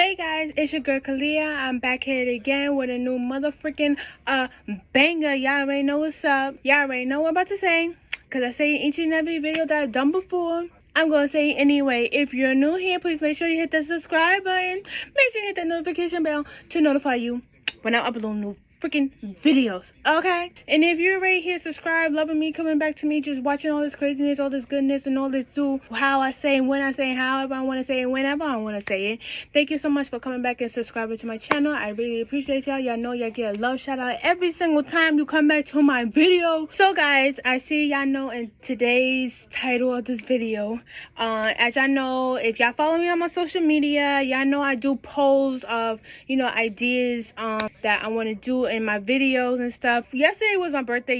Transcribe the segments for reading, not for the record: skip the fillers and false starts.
Hey guys, it's your girl Kalia. I'm back here again with a new motherfucking banger. Y'all already know what's up. Y'all already know what I'm about to say, because I say in each and every video that I've done before. I'm going to say it anyway. If you're new here, please make sure you hit the subscribe button. Make sure you hit that notification bell to notify you when I upload new freaking videos, okay? And if you're right here, subscribe, loving me, coming back to me, just watching all this craziness, all this goodness, and all this do how I say and when I say, however I want to say it, whenever I want to say it. Thank you so much for coming back and subscribing to my channel. I really appreciate y'all. Y'all know y'all get a love shout out every single time you come back to my video. So guys, I see y'all know in today's title of this video, as y'all know, if y'all follow me on my social media, y'all know I do polls of, you know, ideas that I want to do in my videos and stuff. Yesterday was my birthday,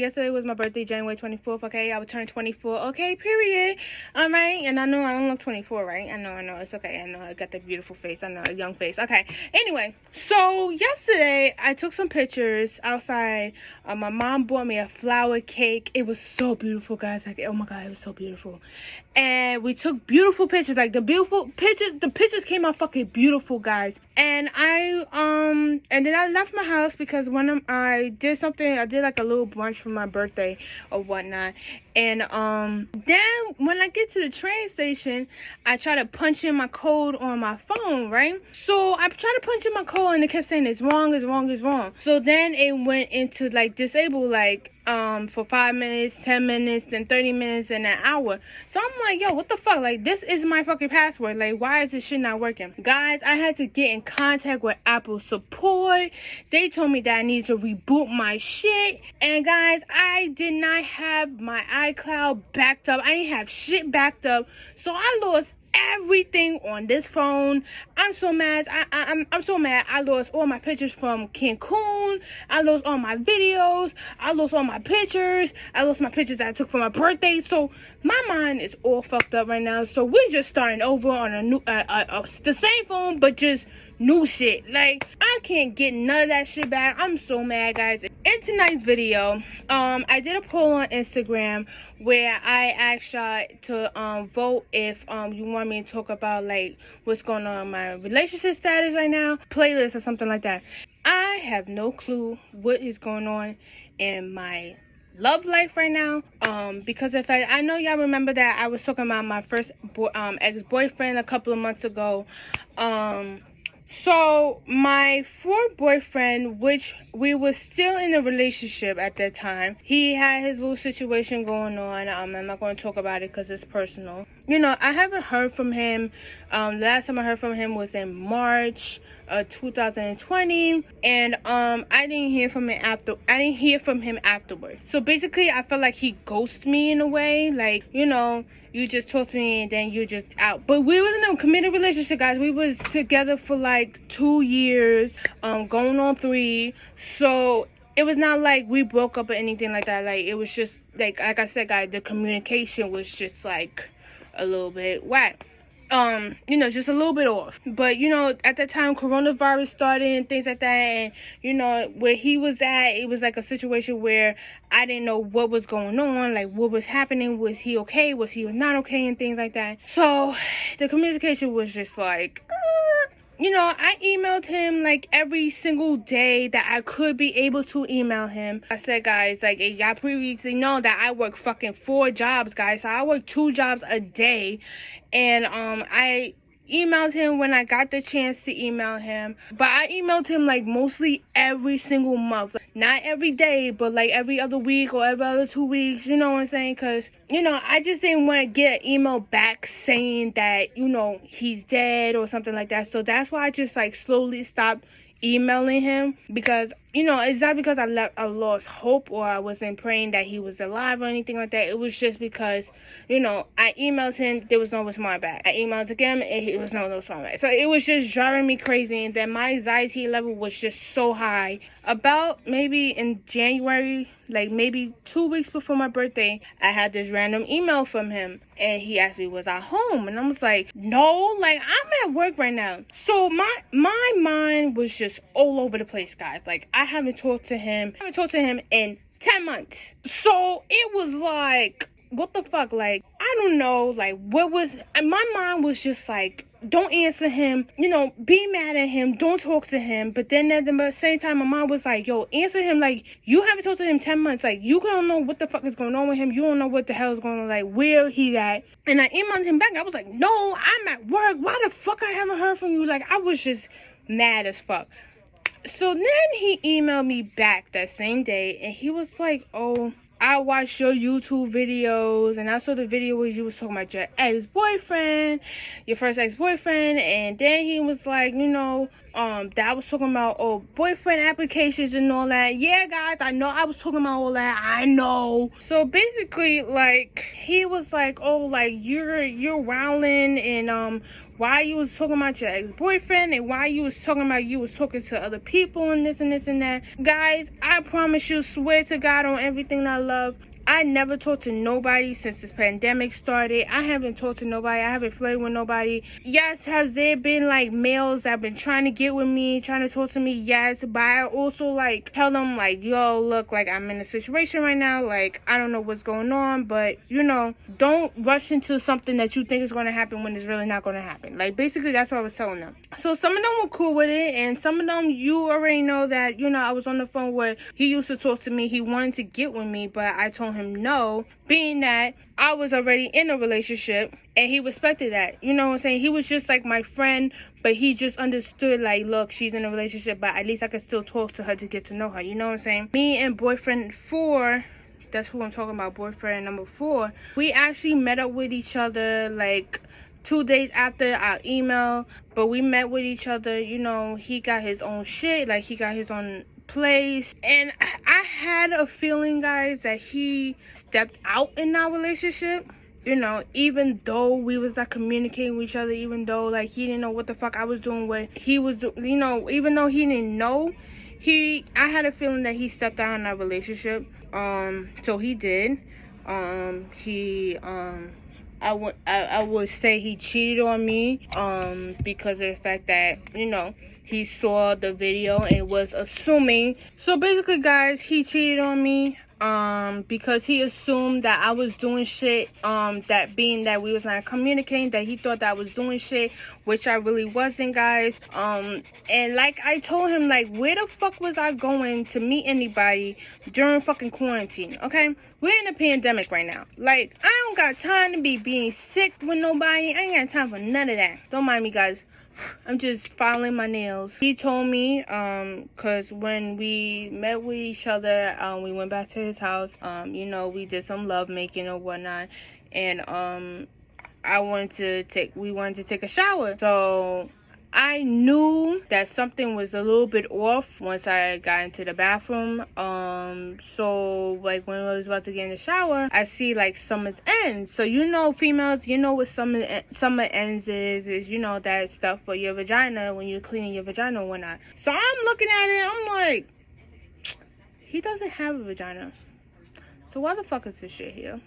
January 24th, okay? I would turn 24, okay, period. All right, and I know I don't look 24, right? I know, it's okay. I know I got the beautiful face, I know, a young face, okay. Anyway, so yesterday I took some pictures outside. My mom bought me a flower cake. It was so beautiful, guys. Like, oh my God, it was so beautiful. And we took beautiful pictures, like the pictures came out fucking beautiful, guys. And and then I left my house because when I did like a little brunch for my birthday or whatnot. And then when I get to the train station, I try to punch in my code on my phone, right? So I tried to punch in my code and it kept saying it's wrong, it's wrong, it's wrong. So then it went into like disable, like for 5 minutes, 10 minutes, then 30 minutes, and an hour. So I'm like, yo, what the fuck? Like, this is my fucking password. Like, why is this shit not working? Guys, I had to get in contact with Apple support. They told me that I need to reboot my shit. And guys, I did not have my iCloud backed up. I didn't have shit backed up. So I lost everything on this phone. I'm so mad. I'm so mad. I lost all my pictures from Cancun. I lost all my videos. I lost all my pictures. I lost my pictures that I took for my birthday. So my mind is all fucked up right now. So we're just starting over on a new, the same phone, but just new shit. Like, I can't get none of that shit back. I'm so mad, guys. In tonight's video, I did a poll on Instagram where I asked y'all to vote if you want me to talk about like what's going on in my relationship status right now, playlist or something like that. I have no clue what is going on in my love life right now, because if I know y'all remember that I was talking about my first ex-boyfriend a couple of months ago. So my fourth boyfriend, which we were still in a relationship at that time, he had his little situation going on. I'm not going to talk about it because it's personal. You know, I haven't heard from him. Last time I heard from him was in March 2020, and I didn't hear from him afterwards. So basically, I felt like he ghosted me in a way. Like, you know, you just talk to me and then you're just out. But we was in a committed relationship, guys. We was together for like 2 years, going on 3. So it was not like we broke up or anything like that. Like, it was just like I said, guys, the communication was just like a little bit whack. You know, just a little bit off. But, you know, at that time, coronavirus started and things like that. And, you know, where he was at, it was like a situation where I didn't know what was going on, like what was happening. Was he okay? Was he not okay? And things like that. So the communication was just like, you know, I emailed him like every single day that I could be able to email him. I said, guys, like, y'all previously know that I work fucking 4 jobs, guys. So I work 2 jobs a day. And I emailed him when I got the chance to email him. But I emailed him like mostly every single month. Like, not every day, but like every other week or every other 2 weeks. You know what I'm saying? Because, you know, I just didn't want to get an email back saying that, you know, he's dead or something like that. So that's why I just like slowly stopped emailing him, because, you know, it's not because I lost hope or I wasn't praying that he was alive or anything like that. It was just because, you know, I emailed him, there was no response back. I emailed again, and it was no response back. So it was just driving me crazy, and then my anxiety level was just so high. About maybe in January, like maybe 2 weeks before my birthday, I had this random email from him, and he asked me, was I home? And I was like, no, like, I'm at work right now. So my mind was just all over the place, guys. Like, I haven't talked to him in 10 months. So it was like, what the fuck? Like, I don't know, like, what was, my mind was just like, don't answer him, you know, be mad at him, don't talk to him. But then at the same time, my mom was like, yo, answer him. Like, you haven't talked to him 10 months. Like, you don't know what the fuck is going on with him. You don't know what the hell is going on, like, where he at. And I emailed him back. I was like, no, I'm at work. Why the fuck I haven't heard from you? Like, I was just mad as fuck. So then he emailed me back that same day, and he was like, oh, I watched your YouTube videos, and I saw the video where you was talking about your ex-boyfriend, your first ex-boyfriend, and then he was like, you know, that I was talking about, oh, boyfriend applications and all that. Yeah, guys, I know I was talking about all that. I know. So basically, like, he was like, oh, like, you're wilding, and, why you was talking about your ex-boyfriend, and why you was talking about you was talking to other people and this and this and that. Guys, I promise you, swear to God on everything I love, I never talked to nobody since this pandemic started. I haven't talked to nobody. I haven't flirted with nobody. Yes, has there been like males that have been trying to get with me, trying to talk to me? Yes, but I also like tell them like, yo, look, like I'm in a situation right now. Like, I don't know what's going on, but you know, don't rush into something that you think is going to happen when it's really not going to happen. Like, basically, that's what I was telling them. So some of them were cool with it, and some of them, you already know that, you know, I was on the phone where he used to talk to me. He wanted to get with me, but I told him no, being that I was already in a relationship, and he respected that. You know what I'm saying? He was just like my friend, but he just understood, like, look, she's in a relationship, but at least I can still talk to her to get to know her. You know what I'm saying? Me and boyfriend 4, that's who I'm talking about, boyfriend number 4, we actually met up with each other like 2 days after our email, but we met with each other. You know, he got his own shit, like he got his own place, and I had a feeling, guys, that he stepped out in our relationship. You know, even though we was not communicating with each other, even though like he didn't know what the fuck I was doing, what he was doing, you know, even though he didn't know, I had a feeling that he stepped out in our relationship. So he did. I would say he cheated on me, because of the fact that, you know, he saw the video and was assuming. So basically, guys, he cheated on me, because he assumed that I was doing shit, that being that we was not communicating, that he thought that I was doing shit, which I really wasn't, guys. And like I told him, like, where the fuck was I going to meet anybody during fucking quarantine, okay? We're in a pandemic right now. Like, I don't got time to be being sick with nobody. I ain't got time for none of that. Don't mind me, guys. I'm just filing my nails. He told me, cause when we met with each other, we went back to his house. You know, we did some love making or whatnot, and we wanted to take a shower. So I knew that something was a little bit off once I got into the bathroom. So like when I was about to get in the shower, I see like summer's ends. So you know, females, you know what summer ends is, you know, that stuff for your vagina when you're cleaning your vagina or whatnot. So I'm looking at it, I'm like, he doesn't have a vagina. So why the fuck is this shit here?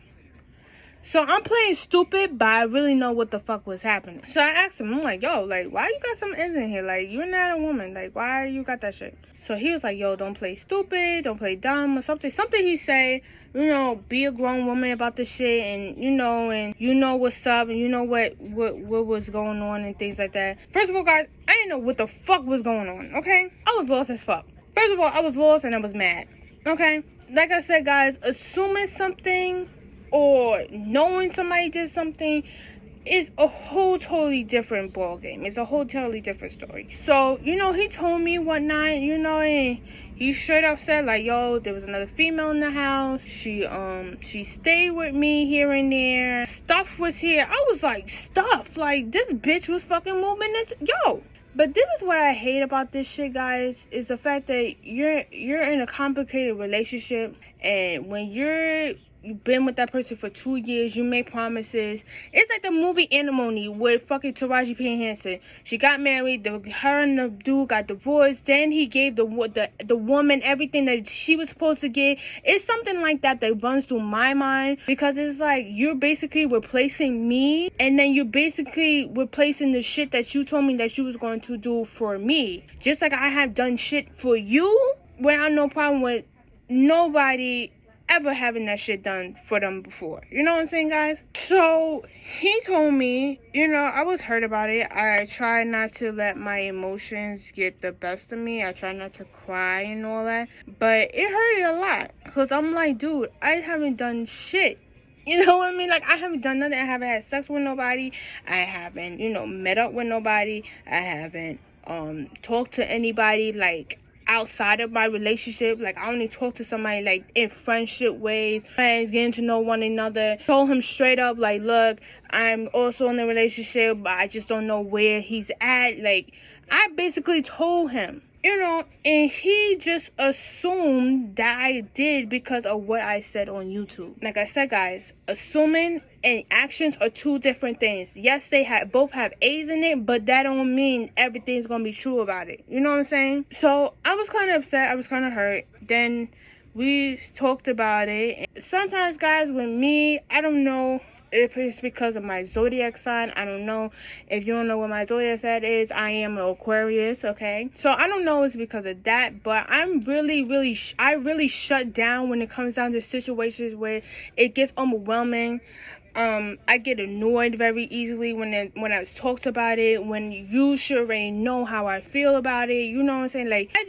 So I'm playing stupid, but I really know what the fuck was happening. So I asked him, I'm like, yo, like, why you got some ends in here? Like, you're not a woman. Like, why you got that shit? So he was like, yo, don't play stupid, don't play dumb or something. Something he say, you know, be a grown woman about this shit, and you know what's up, and you know what was going on and things like that. First of all, guys, I didn't know what the fuck was going on, okay? I was lost as fuck. First of all, I was lost and I was mad, okay? Like I said, guys, assuming something or knowing somebody did something is a whole totally different ball game. It's a whole totally different story. So, you know, he told me one night, you know, and he straight up said like, yo, there was another female in the house. She stayed with me here and there. Stuff was here. I was like, stuff? Like, this bitch was fucking moving into, yo. But this is what I hate about this shit, guys, is the fact that you're in a complicated relationship, and when you've been with that person for 2 years, you make promises. It's like the movie Alimony with fucking Taraji P. Henson. She got married, her and the dude got divorced, then he gave the woman everything that she was supposed to get. It's something like that runs through my mind, because it's like you're basically replacing me, and then you're basically replacing the shit that you told me that you was going to do for me. Just like I have done shit for you, where I have no problem with nobody ever having that shit done for them before. You know what I'm saying, guys? So he told me, I was hurt about it. I try not to let my emotions get the best of me. I try not to cry and all that. But it hurt a lot. Because I'm like, dude, I haven't done shit. You know what I mean? Like, I haven't done nothing. I haven't had sex with nobody. I haven't, met up with nobody. I haven't talked to anybody, like, outside of my relationship. Like, I only talk to somebody, like, in friendship ways. Friends, getting to know one another. Told him straight up, like, look, I'm also in a relationship, but I just don't know where he's at. Like, I basically told him. And he just assumed that I did because of what I said on YouTube. Like I said, guys, assuming and actions are two different things. Yes, they both have A's in it, but that don't mean everything's gonna be true about it. You know what I'm saying? So I was kind of upset. I was kind of hurt. Then we talked about it. Sometimes, guys, with me, I don't know if it's because of my zodiac sign. I don't know. If you don't know what my zodiac sign is, I am an Aquarius, okay? So I don't know if it's because of that, but I'm I really shut down when it comes down to situations where it gets overwhelming. I get annoyed very easily when I was talked about it, when you should already know how I feel about it. You know what I'm saying? Like, I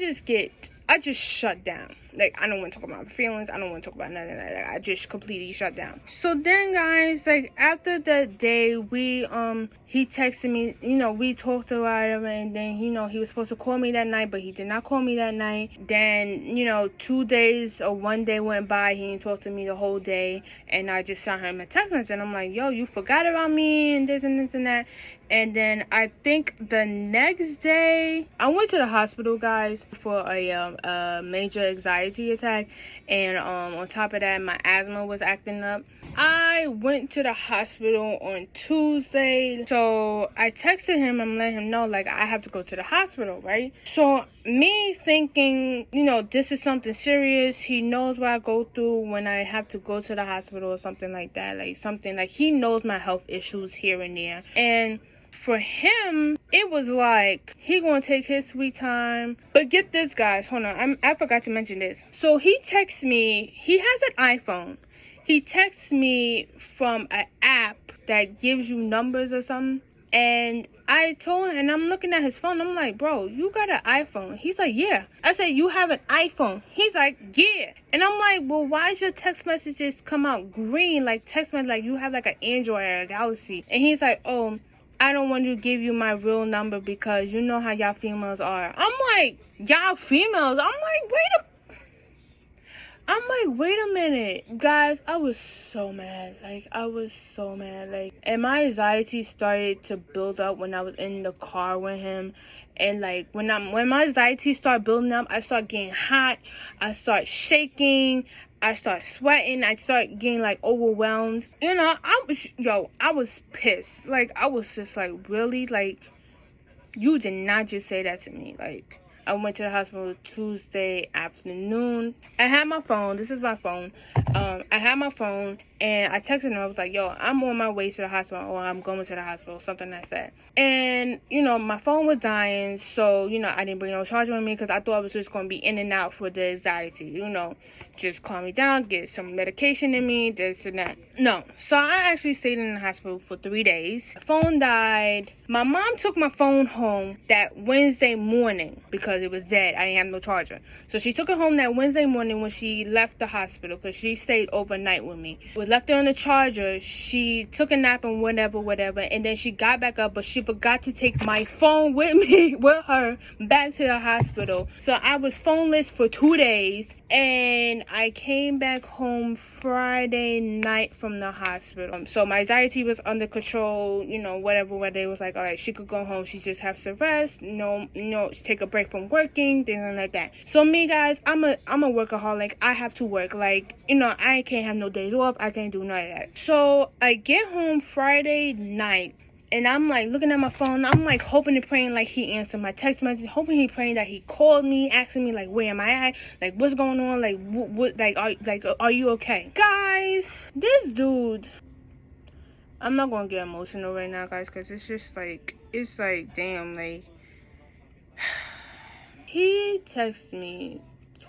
just shut down. Like, I don't want to talk about my feelings. I don't want to talk about nothing like that. I just completely shut down. So then, guys, like, after that day, he texted me, we talked about it, and then, he was supposed to call me that night, but he did not call me that night. Then, 2 days or 1 day went by. He didn't talk to me the whole day, and I just sent him a text message, and I'm like, yo, you forgot about me, and this and this and that. And then I think the next day, I went to the hospital, guys, for a major anxiety attack. And on top of that, my asthma was acting up. I went to the hospital on Tuesday. So I texted him and let him know, like, I have to go to the hospital, right? So me thinking, this is something serious. He knows what I go through when I have to go to the hospital or something like that. Like, something like he knows my health issues here and there. And for him, it was like he gonna take his sweet time. But get this, guys, hold on, I forgot to mention this. So he texts me. He has an iPhone. He texts me from an app that gives you numbers or something. And I told him, and I'm looking at his phone. I'm like, bro, you got an iPhone? He's like, yeah. I said, you have an iPhone? He's like, yeah. And I'm like, well, why does your text messages come out green? Like, text message, like you have like an Android or a Galaxy. And he's like, oh, I don't want to give you my real number because you know how y'all females are. I'm like, y'all females? I'm like, wait a minute. Guys, I was so mad. Like, and my anxiety started to build up when I was in the car with him. And like, when my anxiety started building up, I start getting hot. I start shaking. I start sweating. I start getting like overwhelmed. I was pissed. Like, I was just like, really? Like, you did not just say that to me. Like, I went to the hospital Tuesday afternoon. I had my phone. This is my phone. I had my phone, and I texted him. I was like, yo, I'm on my way to the hospital, or I'm going to the hospital, something like that. And, my phone was dying, so, I didn't bring no charger with me because I thought I was just going to be in and out for the anxiety, just calm me down, get some medication in me, this and that. No. So I actually stayed in the hospital for 3 days. The phone died. My mom took my phone home that Wednesday morning because it was dead. I didn't have no charger. So she took it home that Wednesday morning when she left the hospital because she stayed overnight with me. We left her on the charger. She took a nap and whatever. And then she got back up, but she forgot to take my phone with me, with her, back to the hospital. So I was phoneless for 2 days. And I came back home Friday night from the hospital. So my anxiety was under control, whatever they was like, all right, she could go home. She just has to rest, take a break from working, things like that. So me, guys, I'm a workaholic. I have to work. Like, I can't have no days off. I can't do none of that. So I get home Friday night. And I'm like looking at my phone. I'm like hoping and praying like he answered my text message. Hoping and praying that he called me, asking me like, where am I at? Like, what's going on? Like, what? Like, are you okay, guys? This dude. I'm not gonna get emotional right now, guys, because it's like, damn, like. He texted me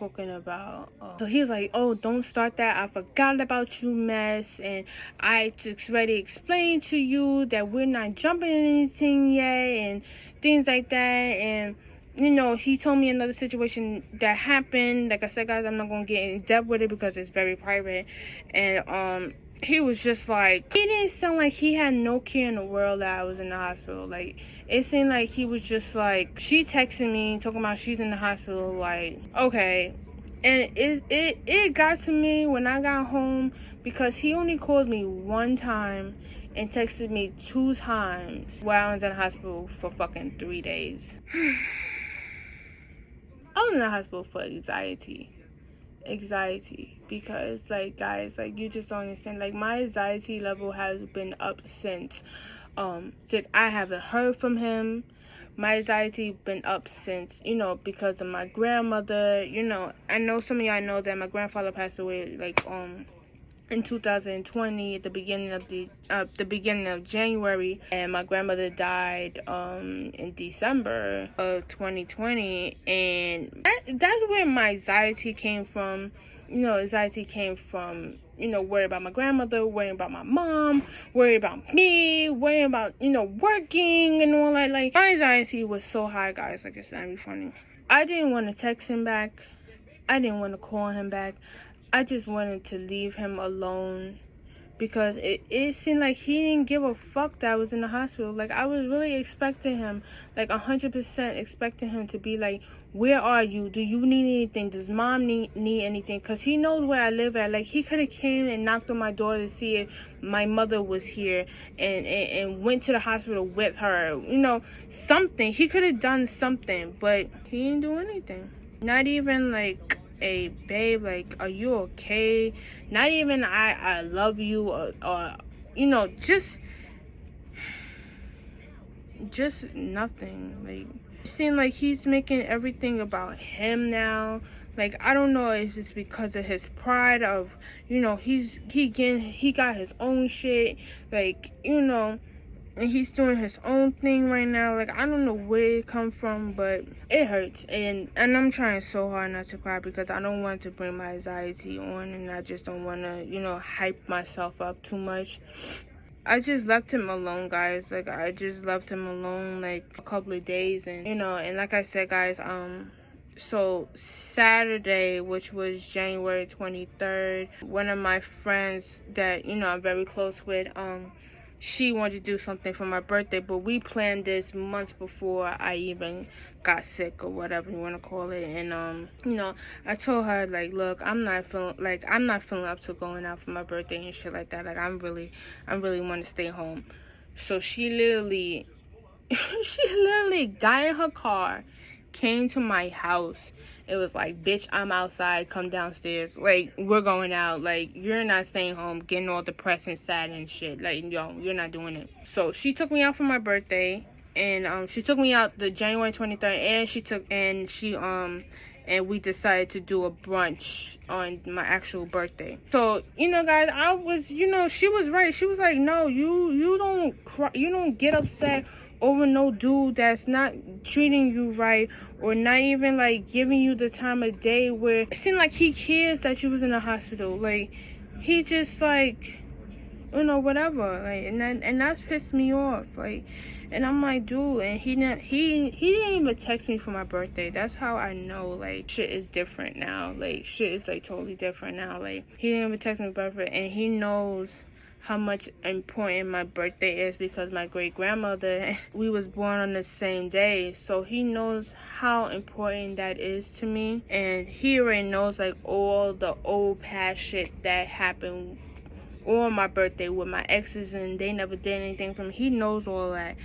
talking about, so he was like, oh, don't start that, I forgot about you, mess, and I just already explained to you that we're not jumping in anything yet, and things like that. And you know, he told me another situation that happened. Like I said, guys, I'm not gonna get in depth with it because it's very private. And he was just like, he didn't sound like he had no care in the world that I was in the hospital. Like, it seemed like he was just like, she texted me talking about she's in the hospital, like, okay. And it got to me when I got home, because he only called me one time and texted me 2 times while I was in the hospital for fucking 3 days. I was in the hospital for anxiety, because, like, guys, like, you just don't understand. Like, my anxiety level has been up since I haven't heard from him. My anxiety been up since, you know, because of my grandmother. You know, I know some of y'all know that my grandfather passed away, like, in 2020 at the beginning of January, and my grandmother died in December of 2020. And that's where my anxiety came from. You know, anxiety came from, you know, worrying about my grandmother, worrying about my mom, worrying about me, worrying about, you know, working and all that. Like, my anxiety was so high, guys, like, it's not even funny. I didn't want to text him back. I didn't want to call him back. I just wanted to leave him alone, because it seemed like he didn't give a fuck that I was in the hospital. Like, I was really expecting him, like 100% expecting him to be like, where are you? Do you need anything? Does mom need anything? Because he knows where I live at. Like, he could have came and knocked on my door to see if my mother was here, and went to the hospital with her. You know, something. He could have done something, but he didn't do anything. Not even like, hey, babe, like, are you okay? Not even I love you, or you know, just nothing. Like, it seems like he's making everything about him now. Like, I don't know if it's because of his pride of, you know, he got his own shit, like, you know, and he's doing his own thing right now. Like, I don't know where it come from, but it hurts. And I'm trying so hard not to cry, because I don't want to bring my anxiety on, and I just don't want to, you know, hype myself up too much. I just left him alone, guys. Like, I just left him alone, like, a couple of days. And, you know, and like I said, guys, so Saturday, which was January 23rd, one of my friends that, you know, I'm very close with, she wanted to do something for my birthday, but we planned this months before I even got sick, or whatever you want to call it. And you know, I told her, like, look, I'm not feeling up to going out for my birthday and shit like that. Like, I'm really want to stay home. So she literally got in her car, came to my house. It was like, bitch, I'm outside, come downstairs. Like, we're going out. Like, you're not staying home getting all depressed and sad and shit. Like, yo, you're not doing it. So she took me out for my birthday, and she took me out the January 23rd, and we decided to do a brunch on my actual birthday. So, you know, guys, I was, you know, she was right. She was like, no, you don't cry, you don't get upset over no dude that's not treating you right, or not even like giving you the time of day, where it seemed like he cares that you was in the hospital. Like, he just, like, you know, whatever. Like, and that's pissed me off. Like, and I'm like, dude, and he didn't even text me for my birthday. That's how I know, like, shit is different now. Like, shit is, like, totally different now. Like, he didn't even text me for my birthday, and he knows how much important my birthday is, because my great grandmother, we was born on the same day. So he knows how important that is to me, and he already knows, like, all the old past shit that happened on my birthday with my exes, and they never did anything for me. He knows all that.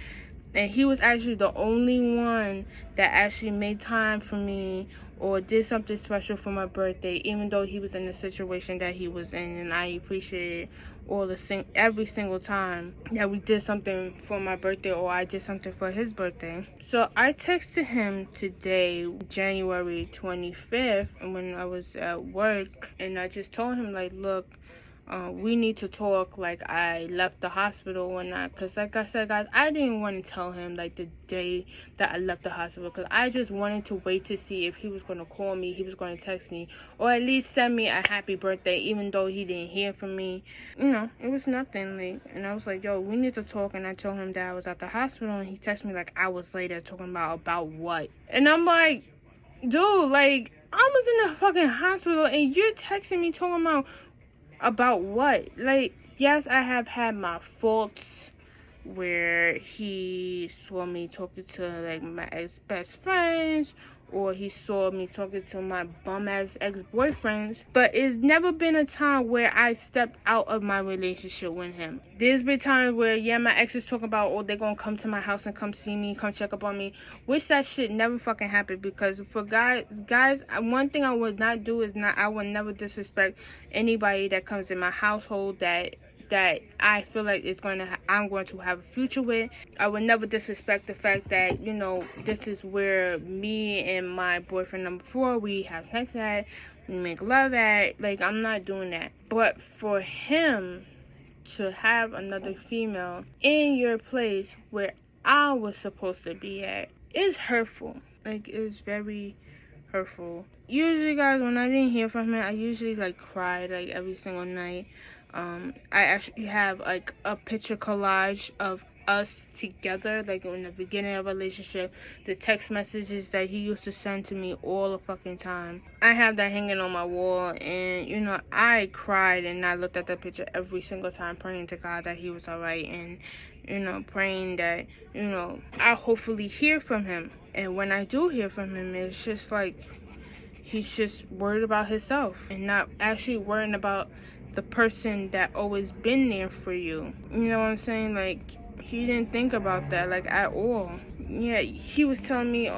And he was actually the only one that actually made time for me, or did something special for my birthday, even though he was in the situation that he was in. And I appreciated every single time that we did something for my birthday, or I did something for his birthday. So I texted him today, January 25th, when I was at work, and I just told him, like, look, we need to talk. Like, I left the hospital or not, because like I said, guys, I didn't want to tell him like the day that I left the hospital, because I just wanted to wait to see if he was going to call me, he was going to text me, or at least send me a happy birthday, even though he didn't hear from me. You know, it was nothing. Like, and I was like, yo, we need to talk. And I told him that I was at the hospital, and he texted me like hours later talking about what. And I'm like, dude, like, I was in the fucking hospital and you're texting me talking about what? Like, yes, I have had my faults where he saw me talking to like my ex-best friends, or he saw me talking to my bum-ass ex-boyfriends, but it's never been a time where I stepped out of my relationship with him. There's been times where, yeah, my ex is talking about, oh, they're gonna come to my house and come see me, come check up on me, which that shit never fucking happened, because for guys, one thing I would not do is I would never disrespect anybody that comes in my household that I feel like I'm going to have a future with. I would never disrespect the fact that, you know, this is where me and my boyfriend number 4, we have sex at, we make love at. Like, I'm not doing that. But for him to have another female in your place where I was supposed to be at is hurtful. Like, it's very hurtful. Usually, guys, when I didn't hear from him, I usually like cried like every single night. I actually have like a picture collage of us together, like in the beginning of a relationship, the text messages that he used to send to me all the fucking time. I have that hanging on my wall, and you know, I cried and I looked at that picture every single time, praying to God that he was alright, and you know, praying that, you know, I'll hopefully hear from him. And when I do hear from him, it's just like he's just worried about himself and not actually worrying about the person that always been there for you. You know what I'm saying? Like, he didn't think about that, like, at all. Yeah, he was telling me,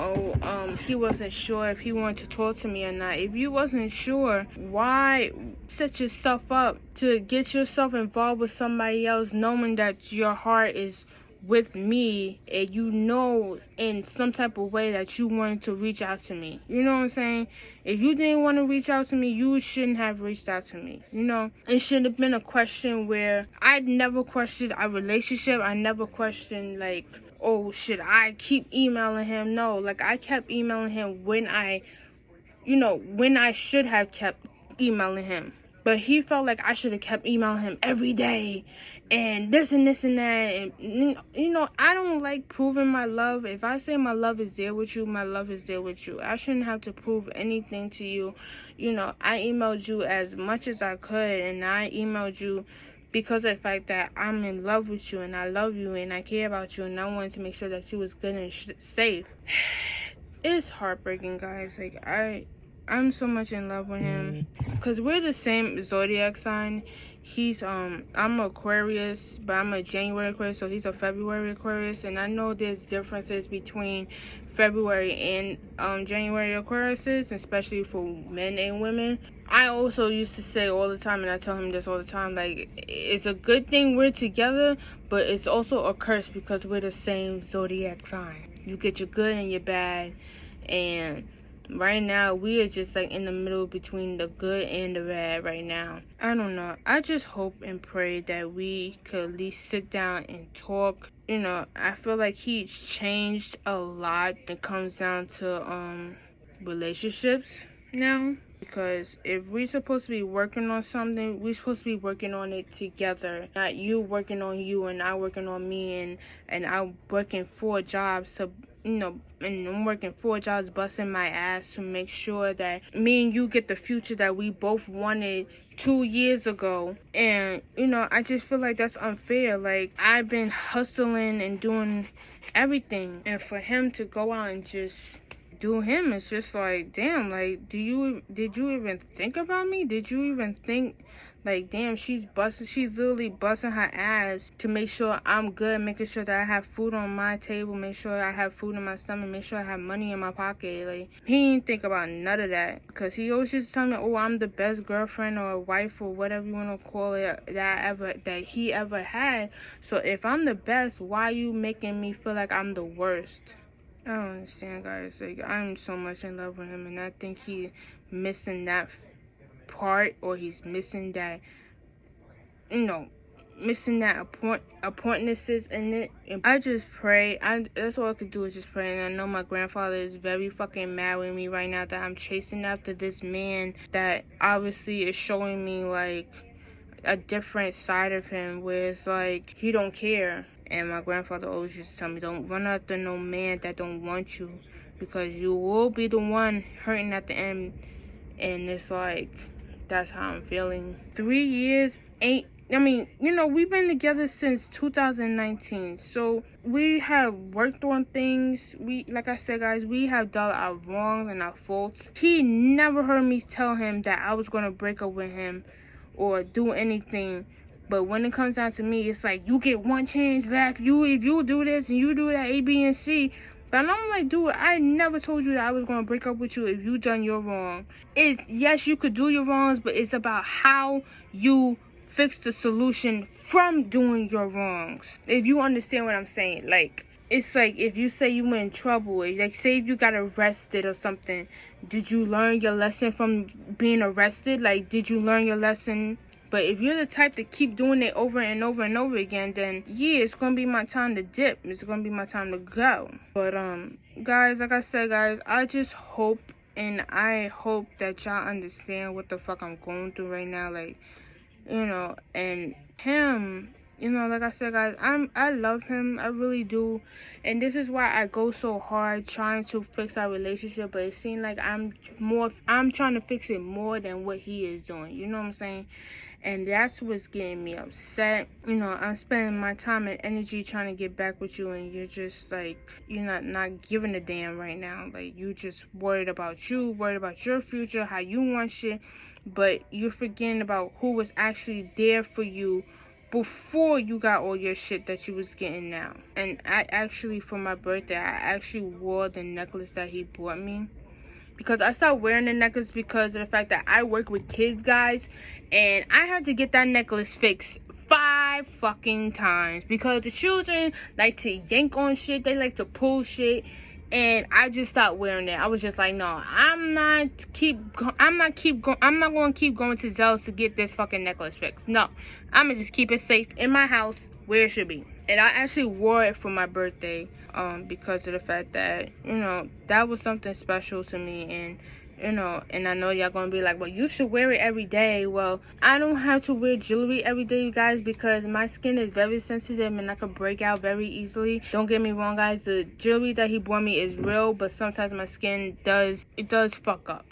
he wasn't sure if he wanted to talk to me or not. If you wasn't sure, why set yourself up to get yourself involved with somebody else, knowing that your heart is with me, and you know in some type of way that you wanted to reach out to me? You know what I'm saying? If you didn't want to reach out to me, you shouldn't have reached out to me. You know, it should have been a question where I never questioned our relationship. I never questioned like, oh, should I keep emailing him? No, like, I kept emailing him when I should have kept emailing him. But he felt like I should have kept emailing him every day and this and this and that. And, you know, I don't like proving my love. If I say my love is there with you, my love is there with you. I shouldn't have to prove anything to you. You know, I emailed you as much as I could, and I emailed you because of the fact that I'm in love with you and I love you and I care about you, and I wanted to make sure that you was good and safe. It's heartbreaking, guys. Like, I'm so much in love with him because we're the same zodiac sign. He's I'm Aquarius, but I'm a January Aquarius, so he's a February Aquarius, and I know there's differences between February and January Aquariuses, especially for men and women. I also used to say all the time, and I tell him this all the time, like, it's a good thing we're together, but it's also a curse because we're the same zodiac sign. You get your good and your bad, and right now we are just like in the middle between the good and the bad right now. I don't know. I just hope and pray that we could at least sit down and talk. You know, I feel like he's changed a lot when it comes down to relationships now. Because if we're supposed to be working on something, we're supposed to be working on it together. Not you working on you and I working on me, and I'm working 4 jobs to, you know, and I'm working 4 jobs, busting my ass to make sure that me and you get the future that we both wanted 2 years ago. And, you know, I just feel like that's unfair. Like, I've been hustling and doing everything, and for him to go out and just do him, it's just like, damn, like, did you even think about me? Did you even think, like, damn, she's literally busting her ass to make sure I'm good, making sure that I have food on my table, make sure I have food in my stomach, make sure I have money in my pocket. Like, he didn't think about none of that, because he always just tell me, oh, I'm the best girlfriend or wife or whatever you want to call it that he ever had. So if I'm the best, why you making me feel like I'm the worst? I don't understand, guys. Like, I'm so much in love with him, and I think he's missing that part, or he's missing that missing that appointnesses in it. And I just pray. That's all I could do is just pray. And I know my grandfather is very fucking mad with me right now that I'm chasing after this man that obviously is showing me like a different side of him where it's like he don't care. And my grandfather always used to tell me, don't run after no man that don't want you, because you will be the one hurting at the end. And it's like, that's how I'm feeling. 3 years ain't, we've been together since 2019. So we have worked on things. Like I said, guys, we have done our wrongs and our faults. He never heard me tell him that I was going to break up with him or do anything. But when it comes down to me, it's like, you get one chance left. If you do this and you do that, A, B, and C. But I'm like, dude, I never told you that I was going to break up with you if you done your wrong. Yes, you could do your wrongs, but it's about how you fix the solution from doing your wrongs. If you understand what I'm saying. Like, it's like if you say you were in trouble, like say if you got arrested or something, did you learn your lesson from being arrested? Like, did you learn your lesson? But if you're the type to keep doing it over and over and over again, then yeah, it's gonna be my time to dip. It's gonna be my time to go. But guys, like I said, guys, I just hope and I hope that y'all understand what the fuck I'm going through right now. Like, and him, like I said, guys, I love him. I really do. And this is why I go so hard trying to fix our relationship. But it seems like I'm trying to fix it more than what he is doing. You know what I'm saying? And that's what's getting me upset. I'm spending my time and energy trying to get back with you, and you're just like, you're not giving a damn right now. Like, you just worried about your future, how you want shit, but you're forgetting about who was actually there for you before you got all your shit that you was getting now. And I actually, for my birthday, I actually wore the necklace that he bought me. Because I stopped wearing the necklace because of the fact that I work with kids, guys. And I had to get that necklace fixed 5 fucking times. Because the children like to yank on shit. They like to pull shit. And I just stopped wearing it. I was just like, no, I'm not going to keep going to Zell's to get this fucking necklace fixed. No, I'm going to just keep it safe in my house where it should be. And I actually wore it for my birthday because of the fact that, that was something special to me. And, and I know y'all going to be like, well, you should wear it every day. Well, I don't have to wear jewelry every day, you guys, because my skin is very sensitive and I could break out very easily. Don't get me wrong, guys. The jewelry that he bought me is real, but sometimes my skin does fuck up.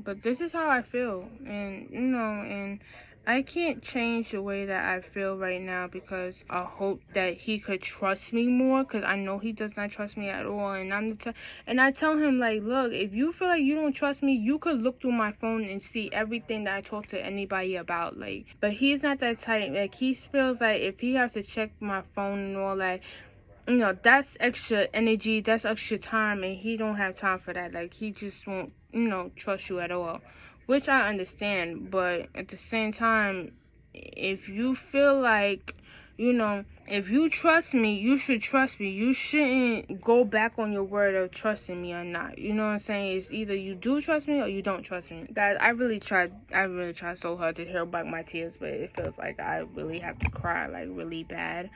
But this is how I feel. And, and I can't change the way that I feel right now because I hope that he could trust me more, because I know he does not trust me at all. And I tell him, like, look, if you feel like you don't trust me, you could look through my phone and see everything that I talk to anybody about. Like, but he's not that type. Like, he feels like if he has to check my phone and all that, that's extra energy, that's extra time, and he don't have time for that. Like, he just won't, trust you at all. Which I understand, but at the same time, if you feel like, if you trust me, you should trust me. You shouldn't go back on your word of trusting me or not. You know what I'm saying? It's either you do trust me or you don't trust me. Guys, I really tried so hard to hold back my tears, but it feels like I really have to cry, like, really bad.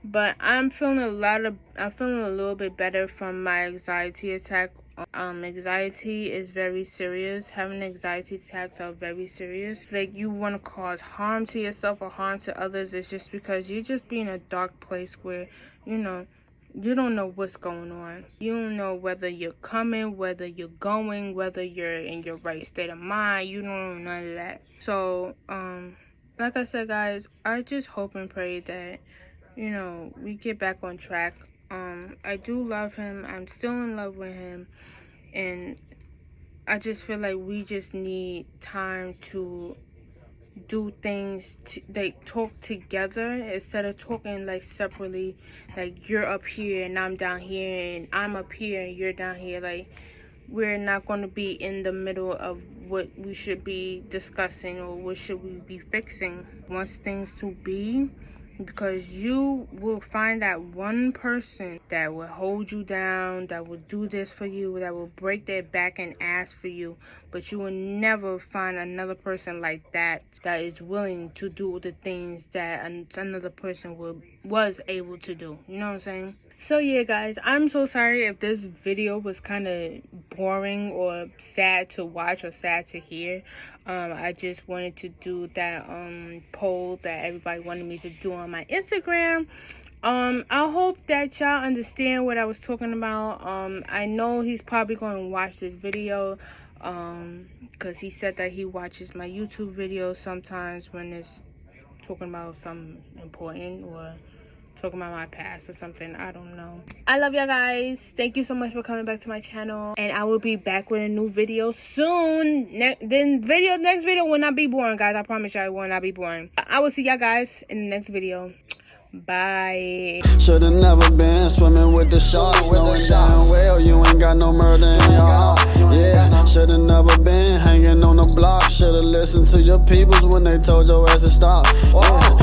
But I'm feeling a little bit better from my anxiety attack. Anxiety is very serious. Having anxiety attacks are very serious. Like, you want to cause harm to yourself or harm to others. It's just because you're just being in a dark place where, you don't know what's going on. You don't know whether you're coming, whether you're going, whether you're in your right state of mind. You don't know none of that. So, like I said, guys, I just hope and pray that, we get back on track. I do love him. I'm still in love with him. And I just feel like we just need time to do things, like, talk together instead of talking, like, separately. Like, you're up here and I'm down here, and I'm up here and you're down here. Like, we're not going to be in the middle of what we should be discussing or what should we be fixing. Wants things to be, because you will find that one person that will hold you down, that will do this for you, that will break their back and ass for you, but you will never find another person like that that is willing to do the things that another person was able to do. You know what I'm saying? So yeah, guys, I'm so sorry if this video was kind of boring or sad to watch or sad to hear. I just wanted to do that poll that everybody wanted me to do on my Instagram. I hope that y'all understand what I was talking about. I know he's probably going to watch this video because he said that he watches my YouTube videos sometimes when it's talking about something important or talking about my past or something. I don't know. I love y'all guys. Thank you so much for coming back to my channel, and I will be back with a new video soon. Next video will not be boring, guys. I promise y'all it will not be boring. I will see y'all guys in the next video. Bye. Should've never been swimming with the sharks, knowing damn well you ain't got no murder in your heart. Yeah, should've never been hanging on the block. Should've listened to your peoples when they told your ass to stop. Yeah.